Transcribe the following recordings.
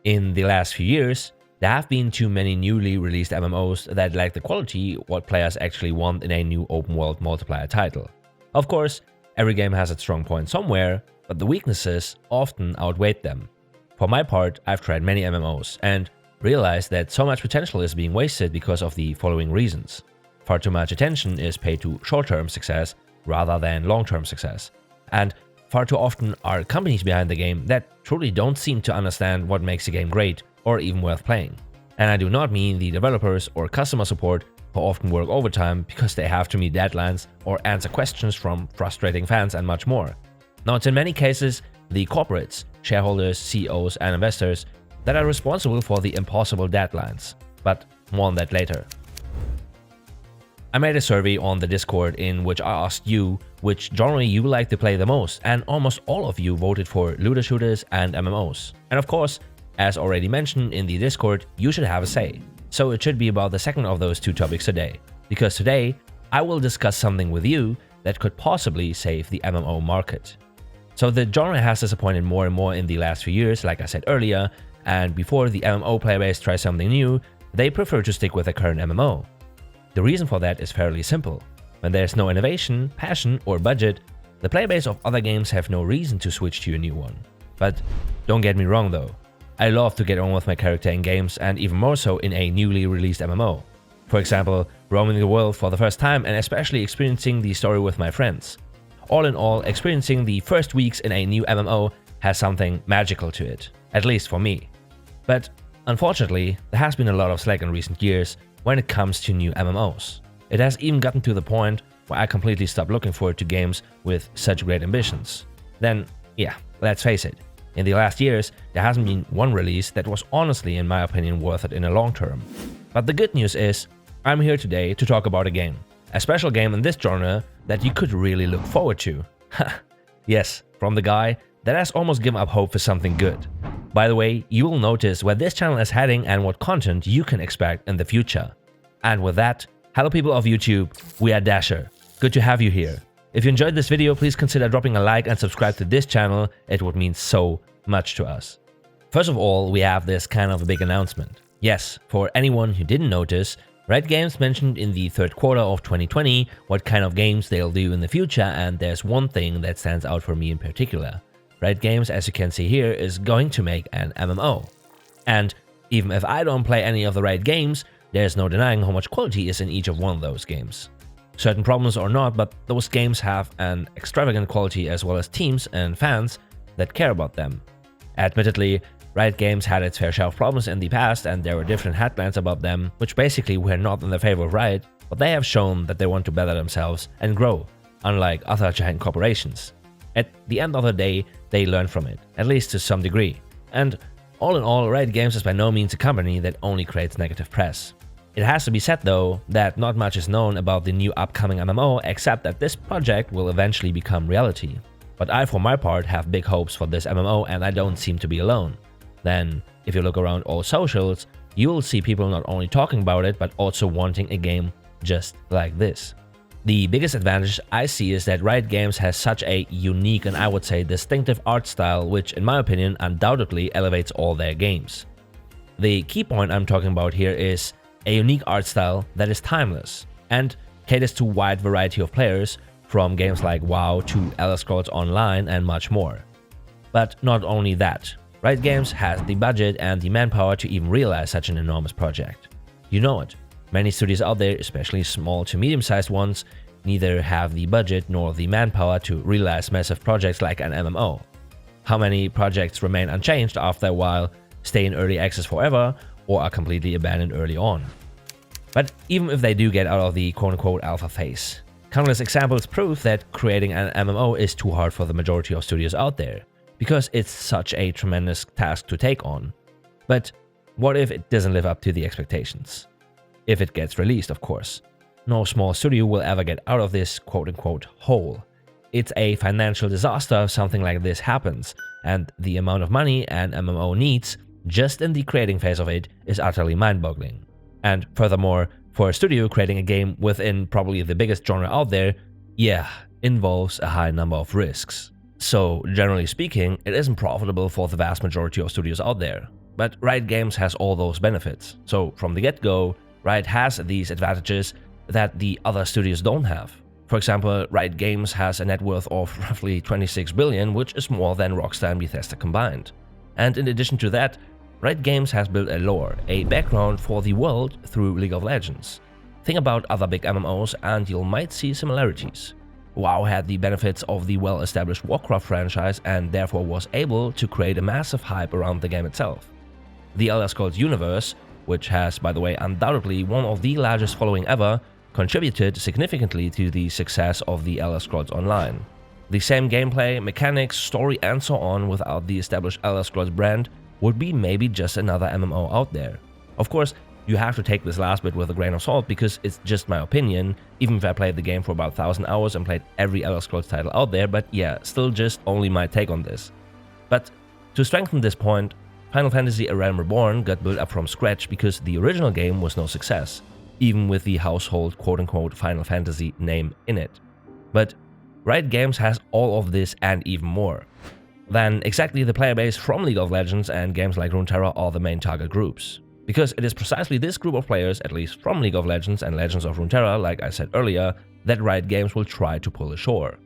In the last few years, there have been too many newly released MMOs that lack the quality what players actually want in a new open-world multiplayer title. Of course, every game has its strong point somewhere, but the weaknesses often outweigh them. For my part, I've tried many MMOs and realized that so much potential is being wasted because of the following reasons. Far too much attention is paid to short-term success rather than long-term success, and far too often are companies behind the game that truly don't seem to understand what makes a game great or even worth playing. And I do not mean the developers or customer support who often work overtime because they have to meet deadlines or answer questions from frustrating fans and much more. Now, it's in many cases the corporates, shareholders, CEOs, and investors that are responsible for the impossible deadlines, but more on that later. I made a survey on the Discord in which I asked you which genre you like to play the most, and almost all of you voted for looter shooters and MMOs. And of course, as already mentioned in the Discord, you should have a say. So it should be about the second of those two topics today, because today I will discuss something with you that could possibly save the MMO market. So the genre has disappointed more and more in the last few years, like I said earlier, and before the MMO player base tries something new, they prefer to stick with the current MMO. The reason for that is fairly simple. When there's no innovation, passion, or budget, the player base of other games have no reason to switch to a new one. But don't get me wrong though, I love to get on with my character in games and even more so in a newly released MMO. For example, roaming the world for the first time and especially experiencing the story with my friends. All in all, experiencing the first weeks in a new MMO has something magical to it, at least for me. But unfortunately, there has been a lot of slack in recent years when it comes to new MMOs. It has even gotten to the point where I completely stopped looking forward to games with such great ambitions. Then, yeah, let's face it, in the last years, there hasn't been one release that was honestly, in my opinion, worth it in the long term. But the good news is, I'm here today to talk about a special game in this genre that you could really look forward to. Yes, from the guy that has almost given up hope for something good. By the way, you will notice where this channel is heading and what content you can expect in the future. And with that, hello people of YouTube, we are Dasher. Good to have you here. If you enjoyed this video, please consider dropping a like and subscribe to this channel, it would mean so much to us. First of all, we have this kind of a big announcement. Yes, for anyone who didn't notice, Riot Games mentioned in the third quarter of 2020 what kind of games they'll do in the future, and there's one thing that stands out for me in particular. Riot Games, as you can see here, is going to make an MMO. And even if I don't play any of the Riot games, there's no denying how much quality is in each of one of those games. Certain problems or not, but those games have an extravagant quality as well as teams and fans that care about them. Admittedly, Riot Games had its fair share of problems in the past and there were different headlines about them, which basically were not in the favor of Riot, but they have shown that they want to better themselves and grow, unlike other giant corporations. At the end of the day, they learn from it, at least to some degree. And all in all, Riot Games is by no means a company that only creates negative press. It has to be said though, that not much is known about the new upcoming MMO except that this project will eventually become reality. But I for my part have big hopes for this MMO and I don't seem to be alone. Then, if you look around all socials, you will see people not only talking about it but also wanting a game just like this. The biggest advantage I see is that Riot Games has such a unique and I would say distinctive art style which in my opinion undoubtedly elevates all their games. The key point I'm talking about here is a unique art style that is timeless and caters to a wide variety of players from games like WoW to Elder Scrolls Online and much more. But not only that, Riot Games has the budget and the manpower to even realize such an enormous project. You know it. Many studios out there, especially small to medium-sized ones, neither have the budget nor the manpower to realize massive projects like an MMO. How many projects remain unchanged after a while, stay in early access forever, or are completely abandoned early on? But even if they do get out of the quote-unquote alpha phase, countless examples prove that creating an MMO is too hard for the majority of studios out there, because it's such a tremendous task to take on. But what if it doesn't live up to the expectations? If it gets released, of course. No small studio will ever get out of this quote-unquote hole. It's a financial disaster if something like this happens, and the amount of money an MMO needs just in the creating phase of it is utterly mind-boggling. And furthermore, for a studio creating a game within probably the biggest genre out there, yeah, involves a high number of risks. So, generally speaking, it isn't profitable for the vast majority of studios out there. But Riot Games has all those benefits. So from the get-go, Riot has these advantages that the other studios don't have. For example, Riot Games has a net worth of roughly 26 billion, which is more than Rockstar and Bethesda combined. And in addition to that, Riot Games has built a lore, a background for the world through League of Legends. Think about other big MMOs and you might see similarities. WoW had the benefits of the well-established Warcraft franchise and therefore was able to create a massive hype around the game itself. The Elder Scrolls universe, which has, by the way, undoubtedly one of the largest following ever, contributed significantly to the success of the Elder Scrolls Online. The same gameplay, mechanics, story and so on without the established Elder Scrolls brand would be maybe just another MMO out there. Of course, you have to take this last bit with a grain of salt because it's just my opinion, even if I played the game for about 1,000 hours and played every Elder Scrolls title out there, but yeah, still just only my take on this. But to strengthen this point, Final Fantasy A Realm Reborn got built up from scratch because the original game was no success, even with the household quote-unquote Final Fantasy name in it. But Riot Games has all of this and even more. Then exactly the player base from League of Legends and games like Runeterra are the main target groups. Because it is precisely this group of players, at least from League of Legends and Legends of Runeterra, like I said earlier, that Riot Games will try to pull ashore.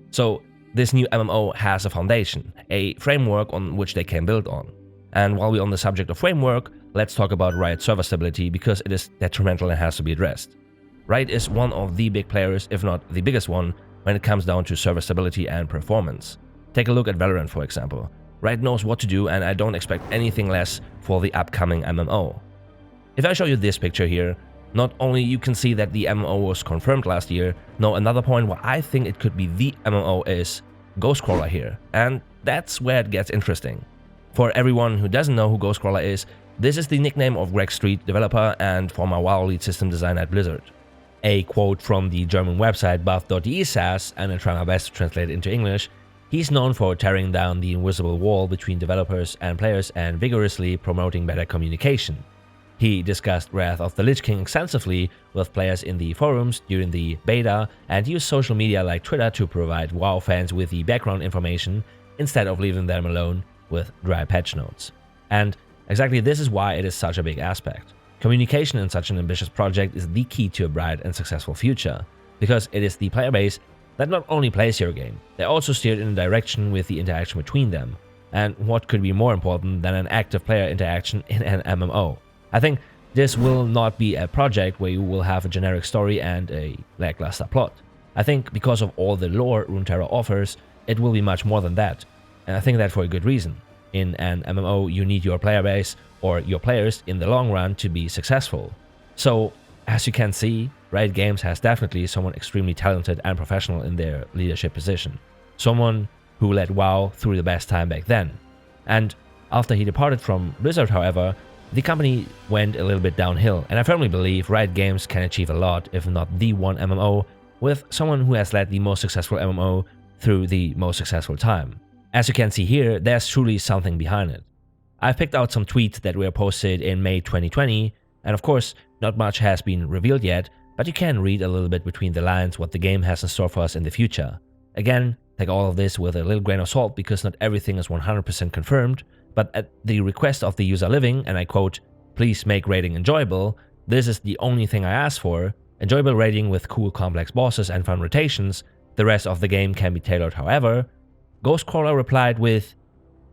So this new MMO has a foundation, a framework on which they can build on. And while we're on the subject of framework, let's talk about Riot server stability because it is detrimental and has to be addressed. Riot is one of the big players, if not the biggest one, when it comes down to server stability and performance. Take a look at Valorant, for example. Riot knows what to do and I don't expect anything less for the upcoming MMO. If I show you this picture here, not only you can see that the MMO was confirmed last year, no, another point where I think it could be the MMO is Ghostcrawler here, and that's where it gets interesting. For everyone who doesn't know who Ghostcrawler is, this is the nickname of Greg Street, developer and former WoW lead system designer at Blizzard. A quote from the German website buff.de says, and I try my best to translate it into English, he's known for tearing down the invisible wall between developers and players and vigorously promoting better communication. He discussed Wrath of the Lich King extensively with players in the forums during the beta and used social media like Twitter to provide WoW fans with the background information instead of leaving them alone with dry patch notes. And exactly this is why it is such a big aspect. Communication in such an ambitious project is the key to a bright and successful future, because it is the player base that not only plays your game, they also steer it in a direction with the interaction between them. And what could be more important than an active player interaction in an MMO? I think this will not be a project where you will have a generic story and a lackluster plot. I think because of all the lore Runeterra offers, it will be much more than that. And I think that for a good reason. In an MMO, you need your player base or your players in the long run to be successful. So, as you can see, Riot Games has definitely someone extremely talented and professional in their leadership position. Someone who led WoW through the best time back then. And after he departed from Blizzard, however, the company went a little bit downhill, and I firmly believe Riot Games can achieve a lot, if not the one MMO, with someone who has led the most successful MMO through the most successful time. As you can see here, there's truly something behind it. I've picked out some tweets that were posted in May 2020, and of course, not much has been revealed yet, but you can read a little bit between the lines what the game has in store for us in the future. Again, take all of this with a little grain of salt because not everything is 100% confirmed, but at the request of the user living, and I quote, "Please make raiding enjoyable, this is the only thing I ask for, enjoyable raiding with cool complex bosses and fun rotations, the rest of the game can be tailored however." Ghostcrawler replied with,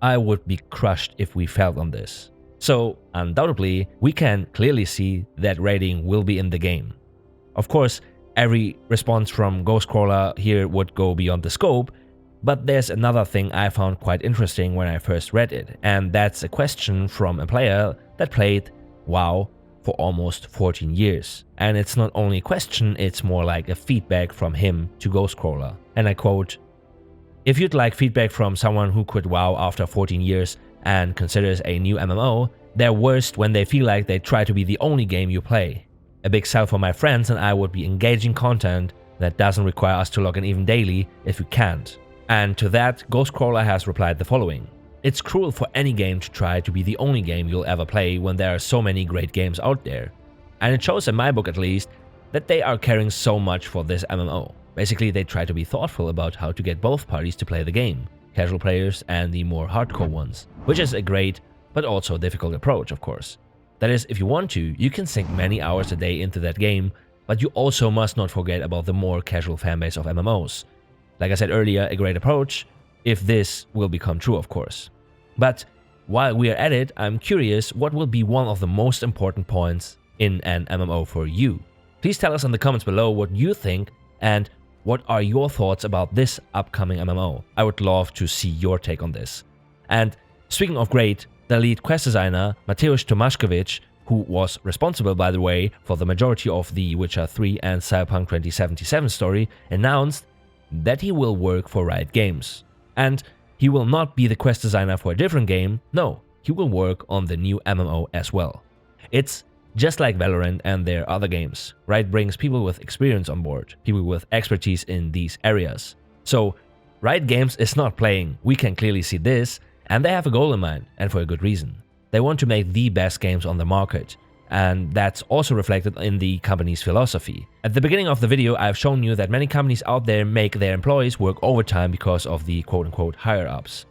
"I would be crushed if we failed on this." So, undoubtedly, we can clearly see that raiding will be in the game. Of course, every response from Ghostcrawler here would go beyond the scope, but there's another thing I found quite interesting when I first read it, and that's a question from a player that played WoW for almost 14 years. And it's not only a question, it's more like a feedback from him to Ghostcrawler. And I quote, "If you'd like feedback from someone who quit WoW after 14 years and considers a new MMO, they're worst when they feel like they try to be the only game you play. A big sell for my friends and I would be engaging content that doesn't require us to log in even daily if we can't." And to that, Ghostcrawler has replied the following: "It's cruel for any game to try to be the only game you'll ever play when there are so many great games out there. And it shows in my book at least that they are caring so much for this MMO. Basically, they try to be thoughtful about how to get both parties to play the game, casual players and the more hardcore ones, which is a great but also a difficult approach, of course. That is, if you want to, you can sink many hours a day into that game, but you also must not forget about the more casual fanbase of MMOs. Like I said earlier, a great approach, if this will become true, of course. But while we are at it, I'm curious what will be one of the most important points in an MMO for you. Please tell us in the comments below what you think and what are your thoughts about this upcoming MMO. I would love to see your take on this. And speaking of great, the lead quest designer, Mateusz Tomaszkiewicz, who was responsible, by the way, for the majority of the Witcher 3 and Cyberpunk 2077 story, announced that he will work for Riot Games. And he will not be the quest designer for a different game, no, he will work on the new MMO as well. It's just like Valorant and their other games. Riot brings people with experience on board, people with expertise in these areas. So Riot Games is not playing, we can clearly see this, and they have a goal in mind, and for a good reason. They want to make the best games on the market, and that's also reflected in the company's philosophy. At the beginning of the video, I've shown you that many companies out there make their employees work overtime because of the quote-unquote higher-ups.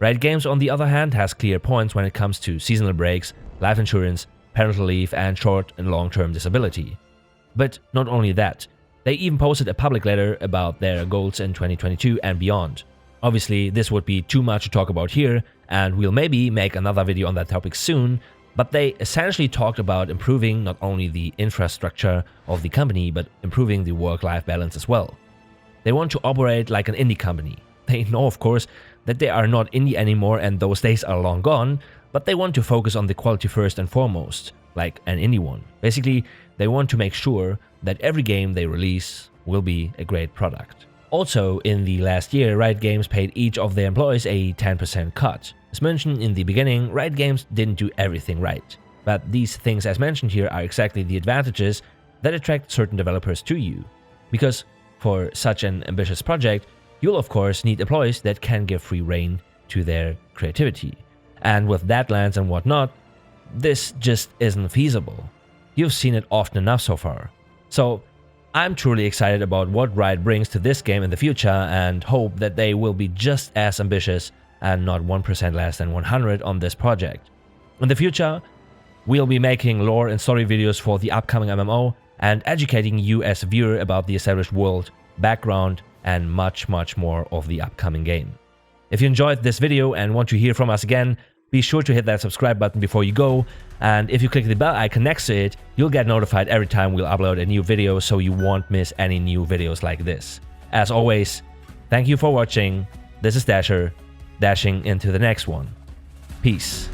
Riot Games, on the other hand, has clear points when it comes to seasonal breaks, life insurance, parental leave, and short and long-term disability. But not only that, they even posted a public letter about their goals in 2022 and beyond. Obviously, this would be too much to talk about here, and we'll maybe make another video on that topic soon, but they essentially talked about improving not only the infrastructure of the company, but improving the work-life balance as well. They want to operate like an indie company. They know, of course, that they are not indie anymore and those days are long gone, but they want to focus on the quality first and foremost, like an indie one. Basically, they want to make sure that every game they release will be a great product. Also, in the last year, Riot Games paid each of their employees a 10% cut. As mentioned in the beginning, Riot Games didn't do everything right. But these things as mentioned here are exactly the advantages that attract certain developers to you. Because for such an ambitious project, you'll of course need employees that can give free rein to their creativity. And with deadlines and whatnot, this just isn't feasible. You've seen it often enough so far. So I'm truly excited about what Riot brings to this game in the future and hope that they will be just as ambitious and not 1% less than 100 on this project. In the future, we'll be making lore and story videos for the upcoming MMO and educating you as a viewer about the established world, background, and much more of the upcoming game. If you enjoyed this video and want to hear from us again, be sure to hit that subscribe button before you go, and if you click the bell icon next to it, you'll get notified every time we'll upload a new video so you won't miss any new videos like this. As always, thank you for watching. This is Dasher, dashing into the next one. Peace.